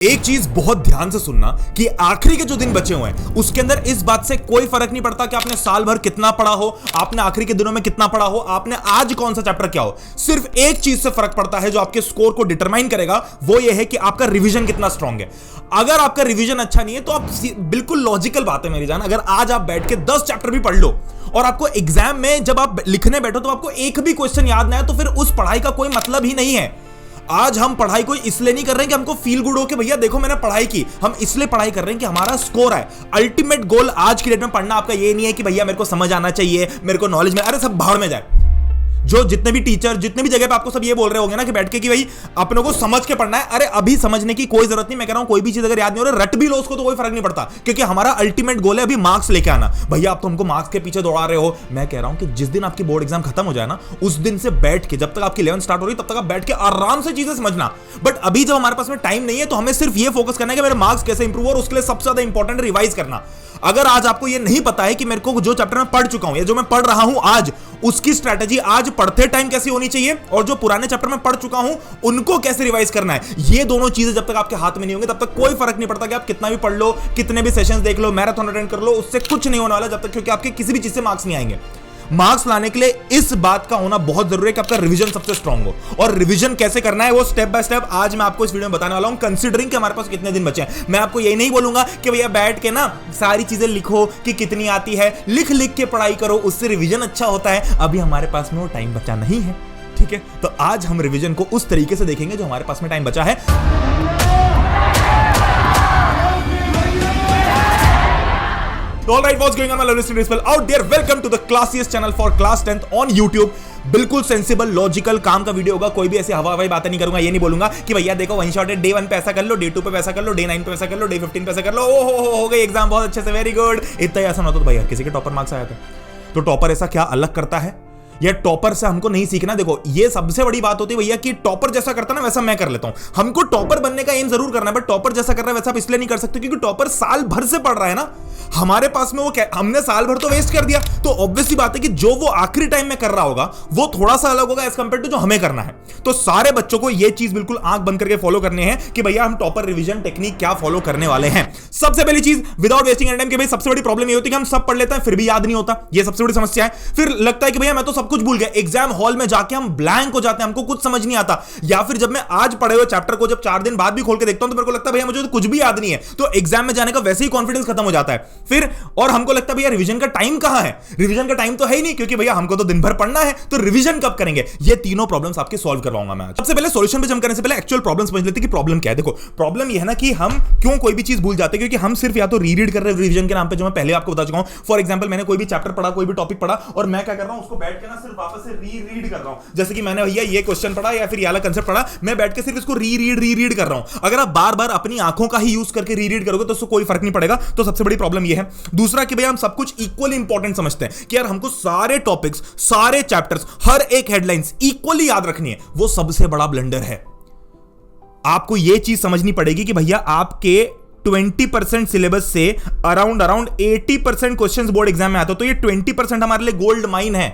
एक चीज बहुत ध्यान से सुनना कि आखिरी के जो दिन बचे हुए हैं उसके अंदर इस बात से कोई फर्क नहीं पड़ता कि आपने साल भर कितना पढ़ा हो, आपने आखिरी के दिनों में कितना पढ़ा हो, आपने आज कौन सा चैप्टर क्या हो। सिर्फ एक चीज से फर्क पड़ता है जो आपके स्कोर को डिटरमाइन करेगा, वो ये है कि आपका रिवीजन कितना स्ट्रांग है। अगर आपका रिवीजन अच्छा नहीं है तो आप बिल्कुल लॉजिकल बात है मेरी जान, अगर आज आप बैठ के 10 चैप्टर भी पढ़ लो और आपको एग्जाम में जब आप लिखने बैठो तो आपको एक भी क्वेश्चन याद ना आए तो फिर उस पढ़ाई का कोई मतलब ही नहीं है। आज हम पढ़ाई को इसलिए नहीं कर रहे हैं कि हमको फील गुड हो कि भैया देखो मैंने पढ़ाई की, हम इसलिए पढ़ाई कर रहे हैं कि हमारा स्कोर है। अल्टीमेट गोल आज की डेट में पढ़ना आपका ये नहीं है कि भैया मेरे को समझ आना चाहिए, मेरे को नॉलेज में, अरे सब भाड़ में जाए। जो जितने भी टीचर जितने भी जगह पे आपको सब ये बोल रहे होंगे ना कि बैठ के कि भाई अपने को समझ के पढ़ना है, अरे अभी समझने की कोई जरूरत नहीं। मैं कह रहा हूं कोई भी चीज अगर याद नहीं हो रहा रट भी लो उसको तो कोई फर्क नहीं पड़ता, क्योंकि हमारा अल्टीमेट गोल है अभी मार्क्स लेके आना। भैया आप तो हमको मार्क्स के पीछे दौड़ा रहे हो। मैं कह रहा हूं कि जिस दिन आपकी बोर्ड एग्जाम खत्म हो जाए ना, उस दिन से बैठ के जब तक आपकी 11th स्टार्ट हो रही तब तक आप बैठ के आराम से चीजें समझना। बट अभी जब हमारे पास में टाइम नहीं है तो हमें सिर्फ ये फोकस करना है कि मेरे मार्क्स कैसे इंप्रूव हो, और उसके लिए सबसे ज्यादा इंपॉर्टेंट रिवाइज करना। अगर आज आपको ये नहीं पता है कि मेरे को जो चैप्टर मैं पढ़ चुका हूं या जो मैं पढ़ रहा हूं आज, उसकी स्ट्रैटेजी आज पढ़ते टाइम कैसी होनी चाहिए और जो पुराने चैप्टर में पढ़ चुका हूं उनको कैसे रिवाइज करना है, ये दोनों चीजें जब तक आपके हाथ में नहीं होंगे तब तक कोई फर्क नहीं पड़ता कि आप कितना भी पढ़ लो, कितने भी सेशंस देख लो, मैराथन अटेंड कर लो, उससे कुछ नहीं होने वाला जब तक, क्योंकि आपके किसी भी चीज से मार्क्स नहीं आएंगे। मार्क्स लाने के लिए इस बात का होना बहुत जरूरी है कि आपका रिवीजन सबसे स्ट्रांग हो। और रिवीजन कैसे करना है वो स्टेप बाय स्टेप आज मैं आपको इस वीडियो में बताने वाला हूं, कंसीडरिंग कि हमारे पास कितने दिन बचे हैं। मैं आपको यही नहीं बोलूंगा कि भैया बैठ के ना सारी चीजें लिखो कि कितनी आती है, लिख लिख के पढ़ाई करो, उससे रिवीजन अच्छा होता है। अभी हमारे पास में वो टाइम बचा नहीं है, ठीक है। तो आज हम रिवीजन को उस तरीके से देखेंगे जो हमारे पास में टाइम बचा है। Alright, what's going on my listening people out there? Welcome to the classiest channel for class 10th on YouTube. बिल्कुल सेंसिबल लॉजिकल काम का वीडियो होगा, कोई भी ऐसे हवा हवाई बातें नहीं करूंगा। ये नहीं बोलूंगा कि भैया देखो वन शॉट है, डे 1 पे ऐसा कर लो, डे 2 पे वैसा कर लो, डे 9 पे वैसा कर लो, डे 15 पे ऐसा कर लो, ओ हो गई एग्जाम बहुत अच्छे से, वेरी गुड। इतना ऐसा ना तो भैया किसी के टॉपर मार्क्स आया था तो टॉपर ऐसा क्या अलग करता है, ये टॉपर से हमको नहीं सीखना। देखो ये सबसे बड़ी बात होती है भैया कि टॉपर जैसा करता ना वैसा मैं कर लेता हूं। हमको टॉपर बनने का एम जरूर करना है, बट टॉपर जैसा कर रहा है वैसा आप इसलिए नहीं कर सकते क्योंकि टॉपर साल भर से पढ़ रहा है ना। हमारे पास में वो हमने साल भर तो वेस्ट कर दिया, तो ऑब्वियसली बात है कि जो वो आखिरी टाइम में कर रहा होगा वो थोड़ा सा अलग होगा एज कंपेयर टू जो हमें करना है। तो सारे बच्चों को ये चीज बिल्कुल आंख बंद करके फॉलो करनी है कि भैया हम टॉपर रिवीजन टेक्निक क्या फॉलो करने वाले हैं। सबसे पहली चीज विदाउट वेस्टिंग एनी टाइम, कि भाई सबसे बड़ी प्रॉब्लम ये होती है कि हम सब पढ़ लेते हैं फिर भी याद नहीं होता, ये सबसे बड़ी समस्या है। फिर लगता है कि भैया मैं तो सब कुछ भूल गया, एग्जाम हॉल में जाके हम ब्लैंक हो जाते हैं, हमको कुछ समझ नहीं आता। या फिर जब मैं आज पढ़े हुए चैप्टर को जब 4 दिन बाद भी खोल के देखता हूं तो मेरे को लगता है भैया मुझे तो कुछ भी याद नहीं है, तो एग्जाम में जाने का वैसे ही कॉन्फिडेंस खत्म हो जाता है। फिर और हमको लगता है भैया रिवीजन का टाइम कहां है, रिवीजन का टाइम तो है ही नहीं क्योंकि भैया हमको तो दिन भर पढ़ना है, तो रिवीजन कब करेंगे। ये तीनों प्रॉब्लम्स आपके सॉल्व करवाऊंगा मैं आज। सबसे पहले सॉल्यूशन पे जंप करने से पहले एक्चुअल प्रॉब्लम समझ लेते हैं कि प्रॉब्लम क्या है। देखो प्रॉब्लम ये है ना कि हम क्यों कोई भी चीज भूल जाते हैं, क्योंकि हम सिर्फ या तो रीड कर रहे हैं रिवीजन के नाम पे, जो मैं पहले आपको बता चुका हूं। फॉर एग्जांपल मैंने कोई भी चैप्टर पढ़ा, कोई भी टॉपिक पढ़ा और मैं क्या कर रहा हूं उसको बैठ के ना सिर्फ वापस से रीड कर रहा हूं। जैसे कि मैंने भैया ये क्वेश्चन पढ़ा या फिर ये वाला कांसेप्ट पढ़ा, मैं बैठ के सिर्फ इसको रीड कर रहा हूं। अगर आप बार बार अपनी आंखों का ही यूज करके रीड करोगे तो उससे कोई फर्क नहीं पड़ेगा। तो सबसे बड़ी प्रॉब्लम ये है। दूसरा कि भैया हम सब कुछ इक्वली इंपॉर्टेंट समझते हैं कि यार हमको सारे टॉपिक्स, सारे चैप्टर्स, हर एक हेडलाइंस इक्वली याद रखनी है, वो सबसे बड़ा ब्लंडर है। आपको यह चीज समझनी पड़ेगी कि भैया आपके 20% सिलेबस से अराउंड 80% क्वेश्चंस बोर्ड एग्जाम में आते हो, तो ये 20% हमारे लिए गोल्ड माइन है।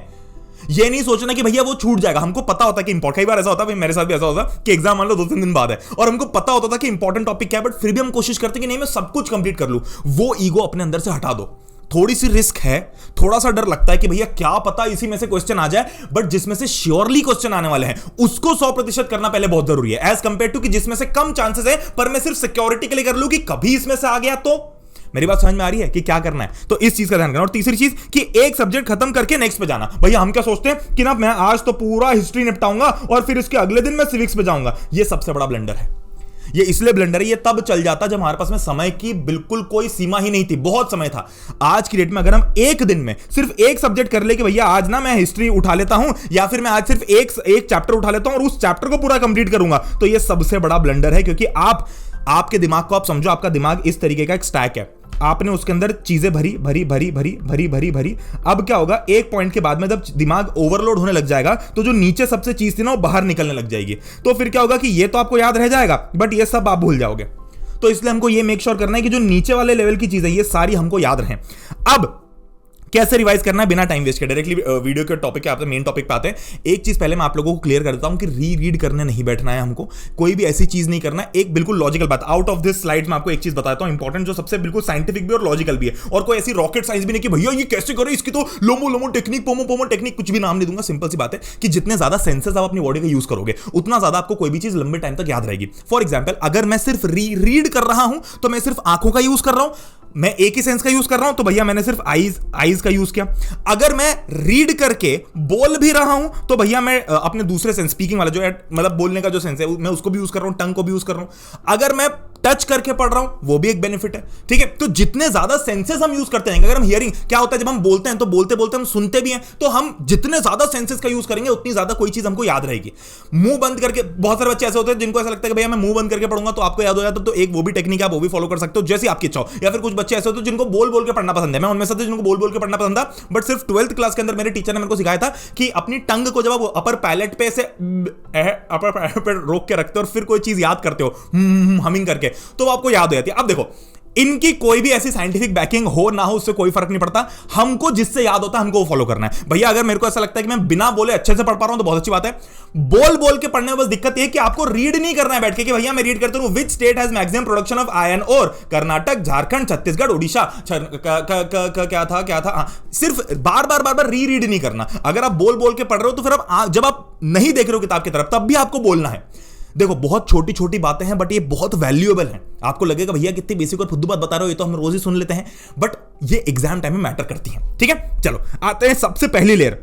ये नहीं सोचना कि भैया वो छूट जाएगा। हमको पता होता है कि इंपॉर्टेंट, कई बार ऐसा होता है, मेरे साथ भी ऐसा होता है कि एग्जाम मान लो 2-3 दिन बाद है और हमको पता होता था कि इंपॉर्टेंट टॉपिक क्या है, बट फिर भी हम कोशिश करते हैं कि नहीं मैं सब कुछ कंप्लीट कर लूं। वो ईगो अपने अंदर से हटा दो। थोड़ी सी रिस्क है, थोड़ा सा डर लगता है कि भैया क्या पता इसी में से क्वेश्चन आ जाए, बट जिसमें से श्योरली क्वेश्चन आने वाले हैं उसको 100% करना पहले बहुत जरूरी है, एज कंपेयर टू कि जिसमें से कम चांसेस है पर मैं सिर्फ सिक्योरिटी के लिए कर लूं कि कभी इसमें से आ गया तो। मेरी बात समझ में आ रही है कि क्या करना है, तो इस चीज का ध्यान रखना। और तीसरी चीज कि एक सब्जेक्ट खत्म करके नेक्स्ट पे जाना। भैया हम क्या सोचते हैं कि ना मैं आज तो पूरा हिस्ट्री निपटाऊंगा और फिर इसके अगले दिन मैं सिविक्स पे जाऊंगा। ये सबसे बड़ा ब्लंडर है। ये इसलिए ब्लंडर है, ये तब चल जाता जब हमारे पास में समय की बिल्कुल कोई सीमा ही नहीं थी, बहुत समय था। आज की डेट में अगर हम एक दिन में सिर्फ एक सब्जेक्ट कर ले कि भैया आज ना मैं हिस्ट्री उठा लेता हूं या फिर मैं आज सिर्फ एक चैप्टर उठा लेता हूं और उस चैप्टर को पूरा कंप्लीट करूंगा, तो ये सबसे बड़ा ब्लंडर है। क्योंकि आपके दिमाग को आप समझो, आपका दिमाग इस तरीके का एक स्टैक है, आपने उसके अंदर चीजें भरी। अब क्या होगा, एक पॉइंट के बाद में जब दिमाग ओवरलोड होने लग जाएगा तो जो नीचे सबसे चीज थी ना वो बाहर निकलने लग जाएगी। तो फिर क्या होगा कि ये तो आपको याद रह जाएगा बट ये सब आप भूल जाओगे। तो इसलिए हमको ये मेक श्योर करना है कि जो नीचे वाले लेवल की चीजें ये सारी हमको याद रहें। अब कैसे रिवाइज करना है बिना टाइम वेस्ट के, डायरेक्टली वीडियो के टॉपिक के मेन टॉपिक पे आते हैं। एक चीज पहले मैं आप लोगों को क्लियर कर देता हूं कि रीड करने नहीं बैठना है हमको, कोई भी ऐसी चीज नहीं करना है। एक बिल्कुल लॉजिकल बात, आउट ऑफ दिस स्लाइड में आपको एक चीज बताता हूं इंपॉर्टेंट, जो सबसे बिल्कुल साइंटिफिक भी और लॉजिकल भी है, और कोई ऐसी रॉकेट साइंस भी नहीं कि भैया ये कैसे करें, इसकी तो लोमो लोमो टेक्निक, पोमो पोमो टेक्निक, कुछ भी नाम नहीं दूंगा। सिंपल सी बात है कि जितने ज्यादा सेंसेस आप अपनी बॉडी का यूज करोगे उतना ज्यादा आपको कोई भी चीज लंबे टाइम तक याद रहेगी। फॉर एग्जाम्पल, अगर मैं सिर्फ रीड कर रहा हूं तो मैं सिर्फ आंखों का यूज कर रहा हूं, मैं एक ही सेंस का यूज कर रहा हूं तो भैया मैंने सिर्फ आईज का यूज किया। अगर मैं रीड करके बोल भी रहा हूं तो भैया मैं अपने दूसरे सेंस, स्पीकिंग वाला जो मतलब बोलने का जो सेंस है, मैं उसको भी यूज कर रहा हूं, टंग को भी यूज कर रहा हूं। अगर मैं टच करके पढ़ रहा हूं वो भी एक बेनिफिट है, ठीक है। तो जितने ज्यादा सेंसेस हम यूज करते हैं, अगर हम हियरिंग, क्या होता है जब हम बोलते हैं तो बोलते बोलते हम सुनते भी हैं, तो हम जितने ज्यादा सेंसेस का यूज करेंगे उतनी ज्यादा कोई चीज हमको याद रहेगी। मुंह बंद करके, बहुत सारे बच्चे ऐसे होते हैं जिनको ऐसा लगता है कि भैया मैं मुंह बंद करके पढ़ूंगा तो आपको याद हो जाता, तो एक वो भी टेक्निक आप वो भी फॉलो कर सकते हो जैसी आपकी इच्छा हो। या फिर कुछ बच्चे ऐसे होते हैं जिनको बोल के पढ़ना पसंद है, मैं उनमें से जिनको बोल के पढ़ना पसंद था, बट सिर्फ 12th क्लास के अंदर मेरे टीचर ने मेरे को सिखाया था कि अपनी टंग को जब आप अपर पैलेट पे से अपर पैलेट पे रोक के रखते हो और फिर कोई चीज याद करते हो हमिंग करके, तो आपको याद हो जाती है। अब देखो, इनकी कोई भी ऐसी साइंटिफिक बैकिंग हो ना हो उससे कोई फर्क नहीं पड़ता, हमको जिससे याद होता है हमको वो फॉलो करना है। भैया अगर मेरे को ऐसा लगता है कि मैं बिना बोले अच्छे से पढ़ पा रहा हूं तो बहुत अच्छी बात है। बोल के पढ़ने में बस दिक्कत है कि आपको रीड नहीं करना है बैठ के कि भैया मैं रीड करता हूं which state has maximum production of iron ore, Karnataka, Jharkhand, Chhattisgarh, Orissa, क्या था। सिर्फ बार रीड नहीं करना। अगर आप बोल के पढ़ रहे हो तो फिर जब आप नहीं देख रहे हो किताब की तरफ तब भी आपको बोलना है। देखो बहुत छोटी छोटी बातें हैं बट ये बहुत वैल्यूएबल हैं। आपको लगेगा भैया कितनी बेसिक और फुद्दू बात बता रहे हो, ये तो हम रोज ही सुन लेते हैं, बट ये एग्जाम टाइम में मैटर करती हैं, ठीक है। चलो आते हैं सबसे पहली लेयर।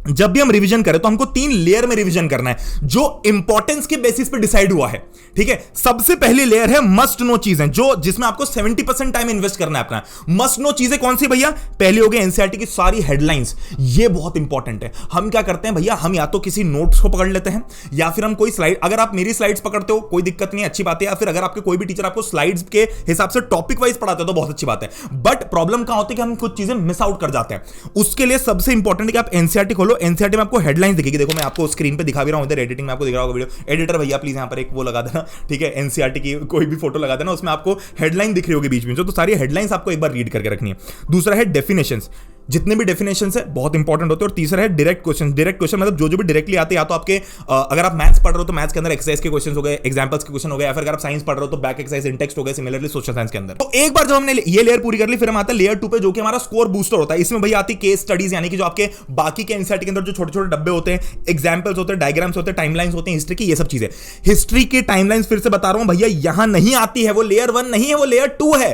जब भी हम रिवीजन करें तो हमको 3 लेयर में रिवीजन करना है जो इंपॉर्टेंस के बेसिस पे डिसाइड हुआ है, ठीक है। सबसे पहली लेयर है मस्ट नो चीजें, जो जिसमें आपको 70% टाइम इन्वेस्ट करना है अपना। मस्ट नो चीजें कौन सी भैया? पहली हो गई एनसीईआरटी की सारी हेडलाइंस, ये बहुत इंपॉर्टेंट है। हम क्या करते हैं भैया, हम या तो किसी नोट्स को पकड़ लेते हैं या फिर हम कोई स्लाइड, अगर आप मेरी स्लाइड्स पकड़ते हो कोई दिक्कत नहीं, अच्छी बात है। या फिर अगर आपके कोई भी टीचर आपको स्लाइड्स के हिसाब से टॉपिक वाइज पढ़ाते हो तो बहुत अच्छी बात है। बट प्रॉब्लम कहां होती है कि हम कुछ चीजें मिस आउट कर जाते हैं। उसके लिए सबसे इंपॉर्टेंट है कि आप एनसीईआरटी खोलो। एनसीईआरटी में आपको हेडलाइंस दिखेगी, देखो मैं आपको स्क्रीन पे दिखा भी रहा हूं, इधर एडिटिंग में आपको दिख रहा होगा वीडियो। एडिटर भैया प्लीज यहां पर एक वो लगा देना, ठीक है, एनसीईआरटी की कोई भी फोटो लगा देना, उसमें आपको हेडलाइन दिख रही होगी बीच में, तो सारी हेडलाइंस आपको एक बार रीड करके रखनी है। दूसरा है डेफिनेशंस, जितने भी डेफिनेशंस है बहुत इंपॉर्टेंट होते हैं। और तीसरा है डायरेक्ट क्वेश्चन। डायरेक्ट क्वेश्चन मतलब जो भी डायरेक्टली आते हैं, या तो आपके अगर आप मैथ्स पढ़ रहे हो तो मैथ्स के अंदर एक्सरसाइज के क्वेश्चन हो गए, एग्जांपल्स के क्वेश्चन हो गए, या फिर अगर आप साइंस पढ़ रहे हो तो बैक एक्सरसाइज इन टेक्स्ट हो गए, सिमिलरली सोशल साइंस के अंदर। तो एक बार जब हमने ये लेयर पूरी कर ली, फिर हम आते हैं लेयर 2 पे, जो कि हमारा स्कोर बूस्टर होता है। इसमें भैया आती केस स्टडीज, यानी कि जो आपके बाकी के एनसीईआरटी के अंदर जो छोटे छोटे डब्बे होते हैं, एग्जांपल्स होते हैं, डायग्राम्स होते हैं, टाइमलाइंस होते हैं, हिस्ट्री की ये सब चीजें। हिस्ट्री की टाइमलाइंस फिर से बता रहा हूं भैया, यहां नहीं आती है, वो लेयर 1 नहीं है, वो लेयर 2 है।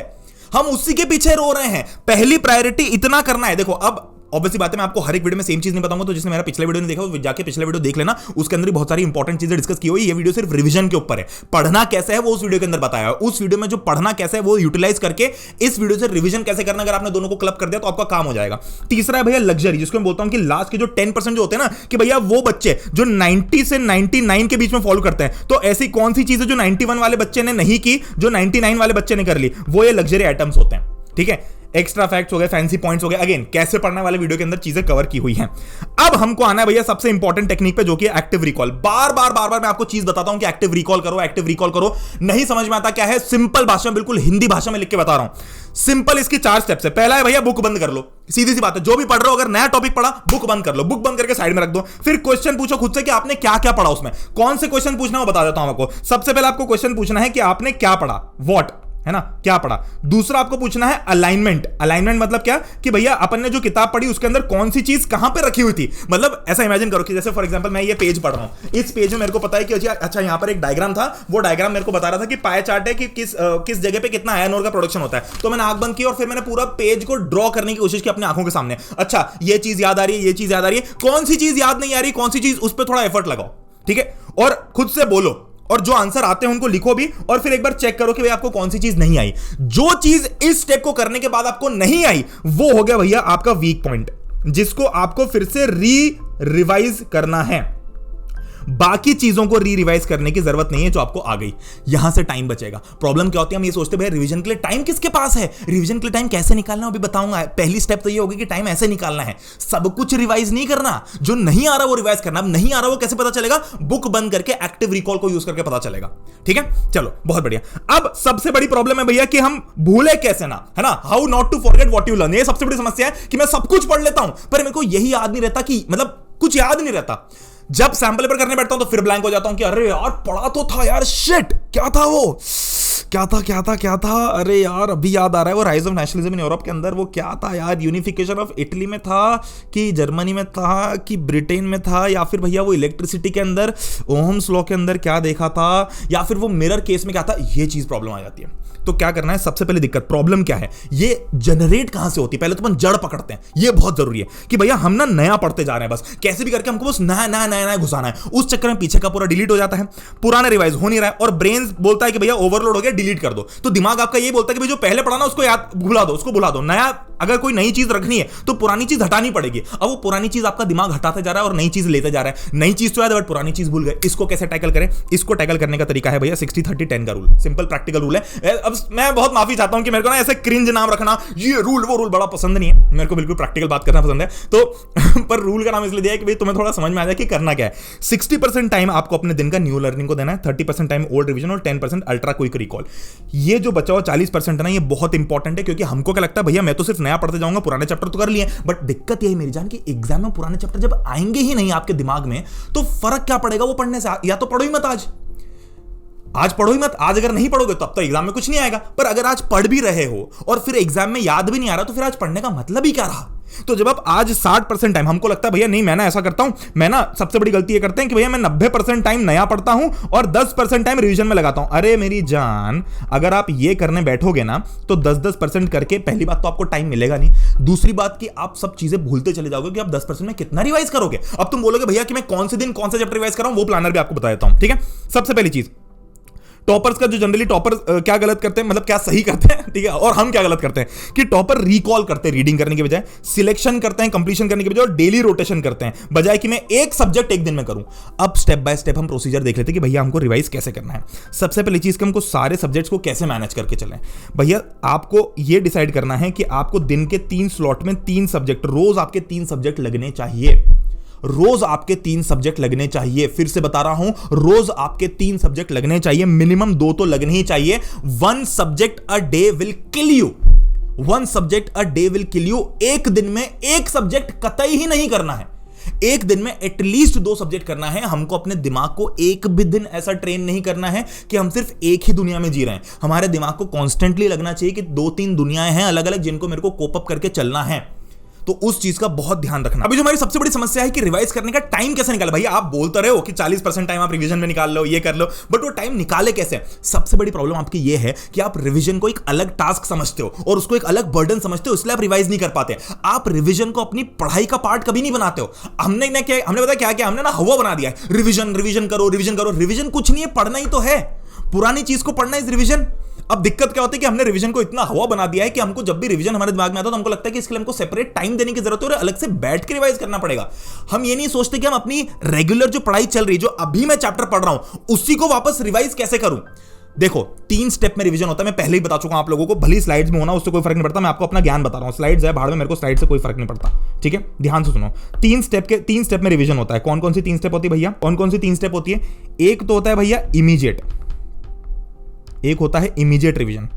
हम उसी के पीछे रो रहे हैं। पहली प्रायोरिटी इतना करना है। देखो अब ऑब्वियसली बात है, मैं आपको हर एक वीडियो में सेम चीज नहीं बताऊंगा, तो जिसने मेरा पिछले वीडियो नहीं देखा वो जाके पिछले वीडियो देख लेना, उसके अंदर बहुत सारी इंपॉर्टेंट चीजें डिस्कस की हुई। ये वीडियो सिर्फ रिवीजन के ऊपर है, पढ़ना कैसे है वो उस वीडियो के अंदर बताया है। उस वीडियो में जो पढ़ना कैसे है वो यूटिलाइज करके इस वीडियो से रिवीजन कैसे करना, अगर आपने दोनों को क्लब कर दिया तो आपका काम हो जाएगा। तीसरा है भैया लग्जरी, जिसको मैं बोलता हूं कि लास्ट के जो 10% जो होते हैं ना, कि भैया वो बच्चे जो 90 से 99 के बीच में फॉलो करते हैं, तो ऐसी कौन सी चीज है जो 91 वाले बच्चे ने नहीं की, जो 99 वाले बच्चे ने कर ली, वो ये लग्जरी आइटम्स होते हैं, ठीक है। एक्स्ट्रा फैक्ट्स हो गए, फैंसी पॉइंट्स हो गए, अगेन कैसे पढ़ने वाले वीडियो के अंदर चीजें कवर की हुई हैं। अब हमको आना है भैया सबसे इंपॉर्टेंट टेक्निक पे, जो कि एक्टिव रिकॉल। बार बार मैं आपको चीज बताता हूं कि एक्टिव रिकॉल करो, एक्टिव रिकॉल करो। नहीं समझ में आता क्या है, सिंपल भाषा में, बिल्कुल हिंदी भाषा में लिख के बता रहा हूं। सिंपल इसकी 4 स्टेप्स है। पहला है भैया बुक बंद कर लो, सीधी सी बात है, जो भी पढ़ रहे हो अगर नया टॉपिक पढ़ा बुक बंद कर लो, बुक बंद करके साइड में रख दो। फिर क्वेश्चन पूछो खुद से कि आपने क्या क्या पढ़ा, उसमें कौन से क्वेश्चन पूछना है वो बता देता हूं आपको। सबसे पहले आपको क्वेश्चन पूछना है कि आपने क्या पढ़ा, व्हाट, है ना, क्या पढ़ा। दूसरा आपको पूछना है अलाइनमेंट। अलाइनमेंट मतलब क्या, कि भैया अपन ने जो किताब पढ़ी उसके अंदर कौन सी चीज कहां पे रखी हुई थी। मतलब ऐसा इमेजिन करो कि जैसे फॉर एग्जांपल मैं ये पेज पढ़ रहा हूं, इस पेज में मेरे को पता है कि अच्छा यहां पर एक डायग्राम था, वो डायग्राम मेरे को बता रहा था कि पाए चार्ट है कि किस जगह पे कितना आयरन ओर का प्रोडक्शन होता है। तो मैंने आंख बंद की और फिर मैंने पूरा पेज को ड्रॉ करने की कोशिश की अपनी आंखों के सामने। अच्छा ये चीज याद आ रही है, ये चीज याद आ रही है, कौन सी चीज याद नहीं आ रही, कौन सी चीज, उस पर थोड़ा एफर्ट लगाओ, ठीक है, और खुद से बोलो, और जो आंसर आते हैं उनको लिखो भी, और फिर एक बार चेक करो कि भाई आपको कौन सी चीज नहीं आई। जो चीज इस स्टेप को करने के बाद आपको नहीं आई वो हो गया भैया आपका वीक पॉइंट, जिसको आपको फिर से रिवाइज करना है। बाकी चीजों को रिवाइज करने की जरूरत नहीं है जो आपको आ गई, यहां से टाइम बचेगा। प्रॉब्लम क्या होती है, हम ये सोचते हैं भाई रिवीजन के लिए टाइम किसके पास है, रिवीजन के लिए टाइम कैसे निकालना अभी बताऊंगा। पहली स्टेप तो ये होगी कि टाइम ऐसे निकालना है, सब कुछ रिवाइज नहीं करना, जो नहीं आ रहा वो रिवाइज करना। अब नहीं आ रहा वो कैसे पता चलेगा, बुक बंद करके एक्टिव रिकॉल को यूज करके पता चलेगा। ठीक है, चलो बहुत बढ़िया। अब सबसे बड़ी प्रॉब्लम है भैया कि हम भूले कैसे ना, है ना, how not to forget what you learn. ये सबसे बड़ी समस्या है कि मैं सब कुछ पढ़ लेता हूं पर मेरे को यही याद नहीं रहता, कि मतलब कुछ याद नहीं रहता। जब सैंपल पेपर करने बैठता हूं तो फिर ब्लैंक हो जाता हूं कि अरे यार पढ़ा तो था यार, शिट क्या था वो, क्या था, अरे यार अभी याद आ रहा है, वो rise of nationalism in Europe के अंदर वो क्या था यार, यूनिफिकेशन ऑफ इटली में था कि जर्मनी में था कि ब्रिटेन में था, या फिर भैया वो इलेक्ट्रिसिटी के अंदर ओहम्स लॉ के अंदर क्या देखा था, या फिर वो मिरर केस में क्या था। ये चीज प्रॉब्लम आ जाती है। तो क्या करना है, सबसे पहले दिक्कत प्रॉब्लम क्या है, ये जनरेट कहां से होती है, पहले तो अपन जड़ पकड़ते हैं। ये बहुत जरूरी है कि भैया हम ना नया पढ़ते जा रहे हैं, बस कैसे भी करके हमको बस नया घुसाना है। उस चक्कर में पीछे का पूरा डिलीट हो जाता है, पुराना रिवाइज हो नहीं रहा है, और ब्रेन बोलता है कि भैया ओवरलोड हो गया, डिलीट कर दो। तो दिमाग आपका ये बोलता है कि भाई जो पहले पढ़ा ना उसको याद भुला दो, उसको भुला दो। नया अगर कोई नई चीज रखनी है तो पुरानी चीज हटानी पड़ेगी। अब वो पुरानी चीज आपका दिमाग हटाते जा रहा है और नई चीज लेते जा रहा है। नई चीज तो याद है बट पुरानी चीज भूल गए। इसको कैसे टैकल करें, इसको टैकल करने का तरीका है भैया 60-30-10 का रूल। सिंपल प्रैक्टिकल रूल है। अब मैं बहुत माफी चाहता हूं कि मेरे को ना ऐसे क्रिंज नाम रखना, ये रूल वो रूल बड़ा पसंद नहीं है, मेरे को बिल्कुल प्रैक्टिकल बात करना पसंद है। तो पर रूल का नाम इसलिए दिया है कि भाई तुम्हें थोड़ा समझ में आ जाए कि करना क्या है। 60% टाइम आपको अपने दिन का न्यू लर्निंग को देना है, 30% टाइम ओल्ड रिवीजन और 10% अल्ट्रा क्विक रिकॉल। ये जो बचा हुआ 40% है ना, ये बहुत इंपॉर्टेंट है, क्योंकि हमको क्या लगता है भैया मैं तो सिर्फ नया पढ़ते जाऊंगा, पुराने चैप्टर तो कर लिए, बट दिक्कत यही मेरी जान की एग्जाम में पुराने चैप्टर जब आएंगे ही नहीं आपके दिमाग में तो फर्क क्या पड़ेगा वो पढ़ने से। या तो पढ़ो ही मत, आज पढ़ो ही मत। आज अगर नहीं पढ़ोगे तब तो एग्जाम में कुछ नहीं आएगा, पर अगर आज पढ़ भी रहे हो और फिर एग्जाम में याद भी नहीं आ रहा तो फिर आज पढ़ने का मतलब ही क्या रहा। तो जब आप आज 60% टाइम, हमको लगता है भैया नहीं मैं ना ऐसा करता हूं, मैं ना सबसे बड़ी गलती ये करते हैं कि भैया मैं 90% टाइम नया पढ़ता हूं और 10% टाइम रिवीजन में लगाता हूं। अरे मेरी जान, अगर आप ये करने बैठोगे ना तो 10% करके पहली बात तो आपको टाइम मिलेगा नहीं, दूसरी बात कि आप सब चीजें भूलते चले जाओगे कि आप 10% में कितना रिवाइज करोगे। अब तुम बोलोगे भैया कि मैं कौन से दिन कौन सा चैप्टर रिवाइज कर रहा हूं, वो प्लानर भी आपको बता देता हूं। ठीक है, सबसे पहली चीज टॉपर्स का जो जनरली टॉपर क्या गलत करते हैं, मतलब क्या सही करते हैं, ठीक है, और हम क्या गलत करते हैं कि टॉपर रिकॉल करते हैं रीडिंग करने के बजाय, सिलेक्शन करते हैं कंप्लीशन करने के बजाय, और डेली रोटेशन करते हैं बजाय कि मैं एक सब्जेक्ट एक दिन में करूं। अब स्टेप बाय स्टेप हम प्रोसीजर देख लेते हैं कि भैया हमको रिवाइज कैसे करना है। सबसे पहली चीज कि हमको सारे सब्जेक्ट्स को कैसे मैनेज करके चलें। भैया आपको यह डिसाइड करना है कि आपको दिन के 3 स्लॉट में 3 सब्जेक्ट, रोज आपके 3 सब्जेक्ट लगने चाहिए। रोज आपके 3 सब्जेक्ट लगने चाहिए। फिर से बता रहा हूं, रोज आपके 3 सब्जेक्ट लगने चाहिए, मिनिमम 2 तो लगने ही चाहिए। 1 subject a day will kill you, 1 subject a day will kill you. एक दिन में एक सब्जेक्ट कतई ही नहीं करना है, एक दिन में एटलीस्ट 2 सब्जेक्ट करना है। हमको अपने दिमाग को एक भी दिन ऐसा ट्रेन नहीं करना है कि हम सिर्फ एक ही दुनिया में जी रहे हैं। हमारे दिमाग को कॉन्स्टेंटली लगना चाहिए कि 2-3 दुनियाएं हैं अलग अलग जिनको मेरे को कोप अप करके चलना है। तो उस चीज का बहुत ध्यान रखना। अभी जो हमारी सबसे बड़ी समस्या है कि रिवाइज करने का टाइम कैसे निकाले। भैया आप बोलते रहे हो कि 40% टाइम आप रिवीजन में निकाल लो, ये कर लो, बट वो टाइम निकाले कैसे। सबसे बड़ी प्रॉब्लम आपकी ये है कि आप रिवीजन को एक अलग टास्क समझते हो और उसको एक अलग बर्डन समझते हो, इसलिए आप रिवाइज नहीं कर पाते। आप रिवीजन को अपनी पढ़ाई का पार्ट कभी नहीं बनाते हो। हमने पता क्या किया, हमने ना हवा बना दिया है, रिवीजन रिवीजन करो रिवीजन करो। रिवीजन कुछ नहीं है, पढ़ना ही तो है, पुरानी चीज को पढ़ना इज रिवीजन। अब दिक्कत क्या होती है कि हमने रिवीजन को इतना हवा बना दिया है कि हमको जब भी रिवीजन हमारे दिमाग में आता है तो हमको लगता है कि इसके लिए हमको सेपरेट टाइम देने की जरूरत है और अलग से बैठ के रिवाइज करना पड़ेगा। हम ये नहीं सोचते कि हम अपनी रेगुलर जो पढ़ाई चल रही है, जो अभी मैं चैप्टर पढ़ रहा हूं, उसी को वापस रिवाइज कैसे करूं। देखो 3 स्टेप में रिवीजन होता है, मैं पहले ही बता चुका हूं आप लोगों को, भली स्लाइड्स में होना उससे कोई फर्क नहीं पड़ता, मैं आपको अपना ज्ञान बता रहा हूं। स्लाइड्स है भाड़ में, मेरे को स्लाइड से कोई फर्क नहीं पड़ता, ठीक है, ध्यान से सुनो। 3 स्टेप में रिवीजन होता है। कौन कौन सी 3 स्टेप होती है भैया, कौन कौन सी 3 स्टेप होती है। एक तो होता है भैया इमीडिएट, एक होता है इमीडिएट रिवीजन,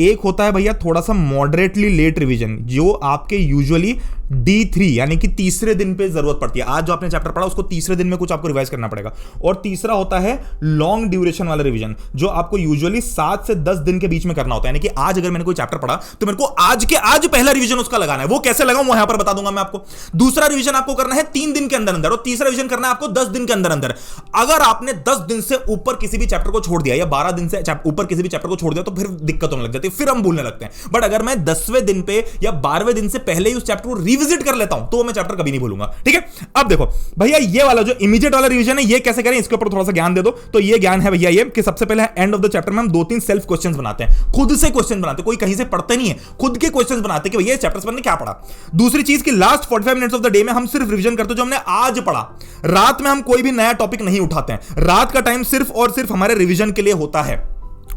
एक होता है भैया थोड़ा सा मॉडरेटली लेट रिवीजन, जो आपके यूजुअली D3 यानी कि तीसरे दिन पे जरूरत पड़ती है। आज जो आपने चैप्टर पढ़ा उसको तीसरे दिन में कुछ आपको रिवाइज करना पड़ेगा। और तीसरा होता है लॉन्ग ड्यूरेशन वाला रिवीजन, जो आपको यूजुअली 7 से 10 दिन के बीच में करना होता है। यानी कि आज अगर मैंने कोई चैप्टर पढ़ा तो मेरे को आज के आज पहला रिवीजन उसका लगाना है। वो कैसे लगाऊं वो यहां पर बता दूंगा मैं आपको। दूसरा रिवीजन आपको करना है 3 दिन के अंदर अंदर, और तीसरा रिवीजन करना है आपको 10 दिन के अंदर अंदर। अगर आपने 10 दिन से ऊपर किसी भी चैप्टर को छोड़ दिया या 12 दिन से ऊपर किसी भी चैप्टर को छोड़ दिया तो फिर दिक्कत होने लग जाती है, फिर हम भूलने लगते हैं। बट अगर मैं 10वें दिन पे या 12वें दिन से पहले ही उस चैप्टर को रिविजिट कर लेता हूं तो मैं चैप्टर कभी नहीं भूलूंगा। ठीक है, अब देखो भैया ये वाला जो इमीडिएट वाला रिवीजन है ये कैसे करें, इसके ऊपर थोड़ा सा ज्ञान दे दो। तो ये ज्ञान है भैया ये कि सबसे पहले एंड ऑफ द चैप्टर में हम 2-3 सेल्फ क्वेश्चंस बनाते हैं, खुद से क्वेश्चन बनाते हैं, कोई कहीं से पढ़ते नहीं है, खुद के क्वेश्चंस बनाते हैं कि भैया चैप्टर्स पर ने क्या पढ़ा। दूसरी चीज कि last 45 minutes of the day में हम सिर्फ रिवीजन करते हैं जो हमने आज पढ़ा। रात में हम कोई भी नया टॉपिक नहीं उठाते हैं, रात का टाइम सिर्फ और सिर्फ हमारे रिवीजन के लिए होता है।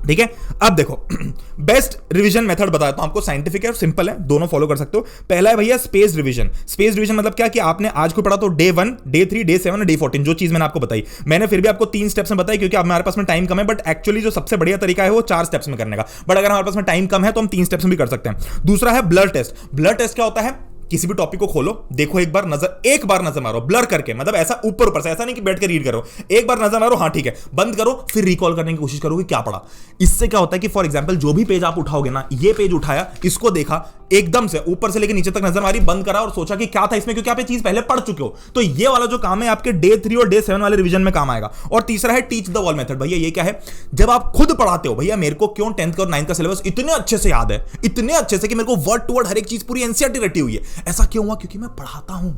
ठीक है, अब देखो बेस्ट रिवीजन मेथड बताता हूं आपको, साइंटिफिक है और सिंपल है, दोनों फॉलो कर सकते हो। पहला है भैया स्पेस रिवीजन। स्पेस रिवीजन मतलब क्या कि आपने आज को पढ़ा तो डे 1, डे 3, डे 7 और डे 14 जो चीज मैंने आपको बताई, मैंने फिर भी आपको 3 स्टेप्स में बताई क्योंकि अब हमारे पास में टाइम कम है, बट एक्चुअली जो सबसे बढ़िया तरीका है वो 4 स्टेप्स में करने का, बट अगर हमारे पास में टाइम कम है तो हम 3 स्टेप्स में भी कर सकते हैं। दूसरा है ब्लर टेस्ट। ब्लर टेस्ट क्या होता है, किसी भी टॉपिक को खोलो, देखो एक बार नजर मारो ब्लर करके, मतलब ऐसा ऊपर से, ऐसा नहीं कि बैठ के रीड करो, एक बार नजर मारो, हाँ ठीक है, बंद करो, फिर रिकॉल करने की कोशिश करो कि क्या पढ़ा। इससे क्या होता है कि फॉर एग्जांपल जो भी पेज आप उठाओगे ना, ये पेज उठाया, इसको देखा, एकदम से ऊपर से लेकर नीचे तक नजर मारी, बंद करा और सोचा कि क्या था इसमें, क्योंकि आप ये चीज पहले पढ़ चुके हो। तो ये वाला जो काम है आपके डे 3 और डे 7 वाले रिवीजन में काम आएगा। और तीसरा है टीच द वॉल मेथड। भैया ये क्या है, जब आप खुद पढ़ाते हो, भैया मेरे को क्यों 10th और 9th का सिलेबस इतने अच्छे से याद है, इतने अच्छे से कि मेरे को वर्ड टू वर्ड हर एक चीज पूरी एनसीईआरटी रटी हुई है, ऐसा क्यों हुआ, क्योंकि मैं पढ़ाता हूं।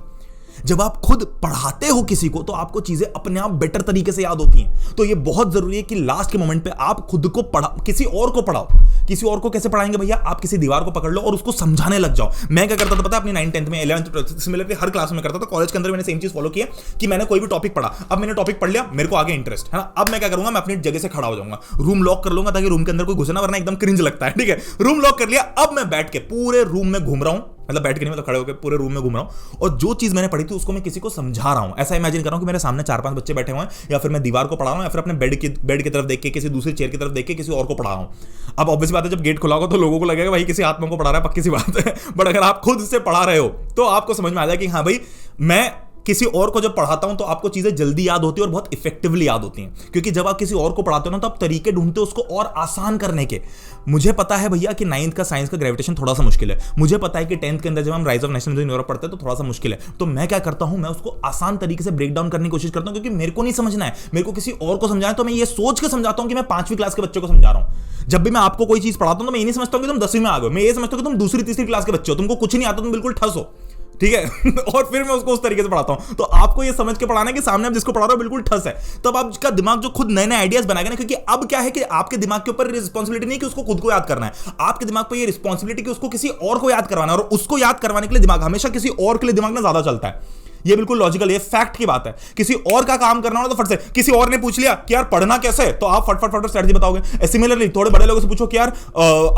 जब आप खुद पढ़ाते हो किसी को तो आपको चीजें अपने आप बेटर तरीके से याद होती हैं। तो ये बहुत जरूरी है कि लास्ट के मोमेंट पे आप खुद को किसी और को पढ़ाओ। किसी और को कैसे पढ़ाएंगे भैया, आप किसी दीवार को पकड़ लो और उसको समझाने लग जाओ। मैं क्या करता था पता है, अपनी 9th 10th में 11th 12th सिमिलरली हर क्लास में करता था। कॉलेज के अंदर मैंने सेम चीज फॉलो किया कि मैंने कोई भी टॉपिक पढ़ा, अब मैंने टॉपिक पढ़ लिया, मेरे को आगे इंटरेस्ट है ना, अब मैं क्या करूंगा, मैं अपनी जगह से खड़ा हो जाऊंगा, रूम लॉक कर लूंगा ताकि रूम के अंदर कोई घुसे ना, वरना एकदम क्रिंज लगता है। ठीक है, रूम लॉक कर लिया, अब मैं बैठ के पूरे रूम में घूम रहा हूं, मतलब बैठ के नहीं, मतलब खड़े होकर पूरे रूम में घूम रहा हूं और जो चीज मैंने पढ़ी थी उसको मैं किसी को समझा रहा हूं। ऐसा इमेजिन कर रहा हूं कि मेरे सामने 4-5 बच्चे बैठे हुए हैं, या फिर मैं दीवार को पढ़ा रहा हूं, या फिर अपने बेड की तरफ देख के, किसी दूसरी चेयर की तरफ देख के किसी और को पढ़ा रहा हूं। अब ऑब्वियस बात है, जब गेट खुला होगा तो लोगों को लगेगा भाई किसी आत्मा को पढ़ा रहा है, पक्की सी बात है। बट अगर आप खुद से पढ़ा रहे हो तो आपको समझ में आ जाए कि हाँ भाई मैं किसी और को जब पढ़ाता हूं तो आपको चीजें जल्दी याद होती है और बहुत इफेक्टिवली याद होती हैं, क्योंकि जब आप किसी और को पढ़ाते हो ना तो आप तरीके ढूंढते हो उसको और आसान करने के। मुझे पता है भैया कि 9th का साइंस का ग्रेविटेशन थोड़ा सा मुश्किल है, मुझे पता है कि 10th के अंदर जब हम rise of nationalism in Europe पढ़ते हैं तो थोड़ा सा मुश्किल है, तो मैं क्या करता हूं, मैं उसको आसान तरीके से ब्रेक डाउन करने की कोशिश करता हूं, क्योंकि मेरे को नहीं समझना है, मेरे को किसी और को समझाना है। तो मैं ये सोच के समझाता हूं कि मैं 5वीं क्लास के बच्चे को समझा रहा हूं। जब भी मैं आपको कोई चीज पढ़ाता हूं तो मैं ये नहीं समझता हूं कि तुम 10वीं में आ गए, मैं ये समझता हूं कि तुम दूसरी तीसरी क्लास के बच्चे हो, तुमको कुछ नहीं आता, तुम बिल्कुल ठस हो। ठीक है और फिर मैं उसको उस तरीके से पढ़ाता हूं। तो आपको ये समझ के पढ़ाना है कि सामने आप जिसको पढ़ा रहे हो बिल्कुल ठस है, तब आपका दिमाग जो खुद नए नए आइडियाज बनाएगा ना, क्योंकि अब क्या है कि आपके दिमाग के ऊपर रिस्पॉन्सिबिलिटी नहीं कि उसको खुद को याद करना है, आपके दिमाग पर ये रिस्पॉन्सिबिलिटी कि उसको किसी और को याद करवाना है, और उसको याद करवाने के लिए दिमाग हमेशा किसी और के लिए दिमाग में ज्यादा चलता है। ये बिल्कुल लॉजिकल, ये फैक्ट की बात है। किसी और का काम करना हो तो फट से किसी और ने पूछ लिया कि यार पढ़ना कैसे है, तो आप फट स्ट्रेटजी बताओगे। सिमिलरली थोड़े बड़े लोगों से पूछो कि यार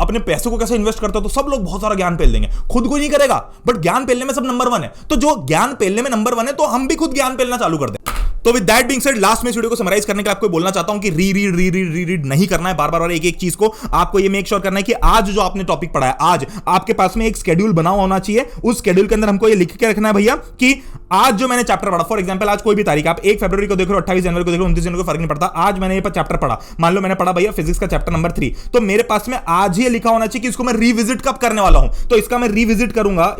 अपने पैसों को कैसे इन्वेस्ट करते हो, तो सब लोग बहुत सारा ज्ञान पेल देंगे, खुद को नहीं करेगा, बट ज्ञान पेलने में सब नंबर 1 है। तो जो ज्ञान पेलने में नंबर 1 है तो हम भी खुद ज्ञान पेलना चालू कर दें। तो with that being said, last में इस वीडियो को समराइज करने के लिए आपको बोलना चाहता हूं कि रीड नहीं करना है बार बार एक एक चीज को। आपको ये मेक श्योर करना है कि आज जो आपने टॉपिक पढ़ा है, आज आपके पास में एक शेड्यूल बना होना चाहिए। उस शेड्यूल के अंदर हमको ये लिख के रखना है भैया कि आज जो मैंने चैप्टर पढ़ा, फॉर एग्जांपल आज कोई भी तारीख, आप 1 फरवरी को देख रहे हो, 28 जनवरी को देख रहे हो, 29 जनवरी को, फर्क नहीं पड़ता, आज मैंने ये चैप्टर पढ़ा, मान लो मैंने पढ़ा भैया फिजिक्स का चैप्टर नंबर 3, तो मेरे पास में आज ही लिखा होना चाहिए कि इसको मैं रिविजिट कब करने वाला हूं। तो इसका मैं रिविजिट करूंगा,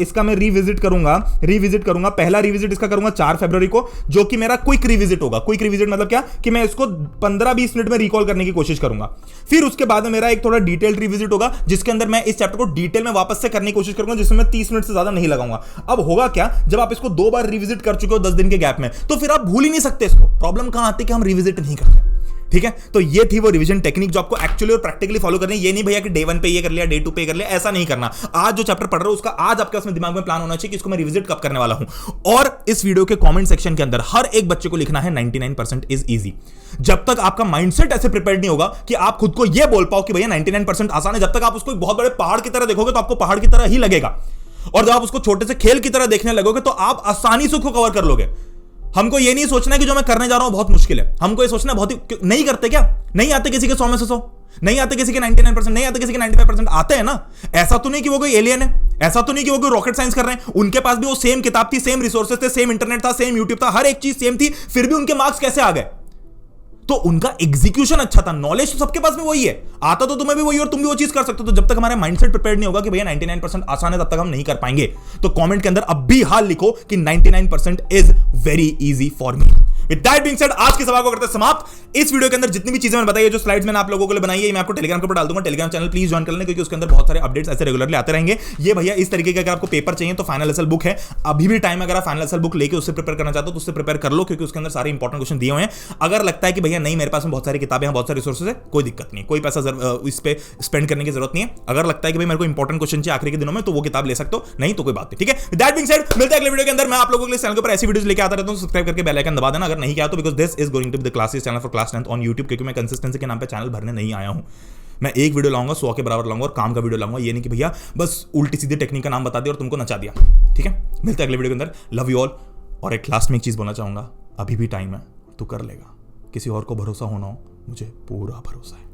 पहला रिविजिट इसका करूंगा 4 फरवरी को, जो कि मेरा क्विक रिविजिट होगा। क्विक रिविजिट मतलब क्या कि मैं इसको 15-20 मिनट में रिकॉल करने की कोशिश करूंगा। फिर उसके बाद में मेरा एक थोड़ा डिटेल्ड रिविजिट होगा, जिसके अंदर मैं इस चैप्टर को डिटेल में वापस से करने की कोशिश करूंगा, जिसमें मैं 30 मिनट से ज्यादा नहीं लगाऊंगा। अब होगा क्या, जब आप इसको 2 बार रिविजिट कर चुके हो 10 दिन के गैप में, तो फिर आप भूल ही नहीं सकते इसको। प्रॉब्लम कहां आती है कि हम रिविजिट नहीं करते। ठीक है, तो ये थी वो रिवीजन टेक्निक जो आपको एक्चुअली और प्रैक्टिकली फॉलो करनी है। ये नहीं भैया कि डे 1 पे ये कर लिया, डे 2 पे कर लिया, ऐसा नहीं करना। आज जो चैप्टर पढ़ रहे हो उसका आज आपके उसमें दिमाग में प्लान होना चाहिए कि इसको मैं रिविजिट कब करने वाला हूं। और इस वीडियो के कमेंट सेक्शन के अंदर हर एक बच्चे को लिखना है 99% इज इजी। जब तक आपका माइंडसेट ऐसे प्रिपेयर्ड नहीं होगा कि आप खुद को यह बोल पाओ कि भैया 99% आसान है, जब तक आप उसको एक बहुत बड़े पहाड़ की तरह देखोगे तो आपको पहाड़ की तरह ही लगेगा, और जब आप उसको छोटे से खेल की तरह देखने लगोगे तो आप आसानी से उसको कवर कर लोगे। हमको ये नहीं सोचना कि जो मैं करने जा रहा हूं बहुत मुश्किल है, हमको ये सोचना बहुत ही नहीं करते क्या, नहीं आते किसी के 100 में से 100, नहीं आते किसी के 99%, नहीं आते किसी के 95% आते हैं ना। ऐसा तो नहीं कि वो कोई एलियन है, ऐसा तो नहीं कि वो कोई रॉकेट साइंस कर रहे हैं, उनके पास भी वो सेम किताब थी, सेम रिसोर्सेज थे, सेम इंटरनेट था, सेम यूट्यूब था, हर एक चीज सेम थी, फिर भी उनके मार्क्स कैसे आ गए। तो उनका एग्जीक्यूशन अच्छा था। नॉलेज तो सबके पास में वही है, आता तो तुम्हें भी वही और तुम भी वो चीज कर सकते हो। तो जब तक हमारा माइंडसेट प्रिपेयर्ड नहीं होगा कि भैया 99% आसान है, तब तक हम नहीं कर पाएंगे। तो कमेंट के अंदर अब भी हाल लिखो कि 99% is very easy for me. With that being said, आज की सभा को करते हैं समाप्त। इस वीडियो के अंदर जितनी भी चीजें मैंने बताई है, जो स्लाइड्स मैंने आप लोगों के लिए बनाई है, मैं आपको टेलीग्राम के ऊपर डाल दूंगा। टेलीग्राम चैनल प्लीज ज्वाइन कर लेना, क्योंकि उसके अंदर बहुत सारे अपडेट्स ऐसे रेगुलरली आते रहेंगे। ये भैया इस तरीके का, अगर आपको पेपर चाहिए तो फाइनल एसएल बुक है, अभी भी टाइम। अगर आप फाइनल एसएल बुक लेके उससे प्रिपेयर करना चाहते हो तो उससे प्रिपेयर कर लो, क्योंकि उसके अंदर सारे इंपॉर्टेंट क्वेश्चन दिए हुए हैं। अगर लगता है कि भैया नहीं, मेरे पास में बहुत सारी किताबें हैं, बहुत सारे रिसोर्सेज है, कोई दिक्कत नहीं, कोई पैसा इस पे स्पेंड करने की जरूरत नहीं है। अगर लगता है कि भाई मेरे को इंपॉर्टेंट क्वेश्चन चाहिए आखिरी के दिनों में, तो वो किताब ले सकते हो, नहीं तो कोई बात नहीं, ठीक है। विद दैट बीइंग सेड, मिलते हैं अगले वीडियो के अंदर। मैं आप लोगों के लिए चैनल के ऊपर ऐसी वीडियोस लेके आता रहता हूं, सब्सक्राइब करके बेल आइकन दबा देना अगर नहीं किया तो, because this is going to be the classes channel for class 10th on YouTube। क्योंकि मैं कंसिस्टेंसी के नाम पे चैनल भरने नहीं आया हूं। मैं एक वीडियो लाऊंगा 100 के बराबर लाऊंगा, और काम का वीडियो लाऊंगा। ये नहीं कि भैया बस उल्टी सीधी टेक्निक का नाम बता दिया और तुमको नचा दिया, ठीक है। मिलते हैं अगले वीडियो के अंदर। Love you all. और एक लास्ट में एक चीज बोलना चाहूंगा, अभी भी टाइम है, तू कर लेगा। किसी और को भरोसा होना हो, मुझे पूरा भरोसा है।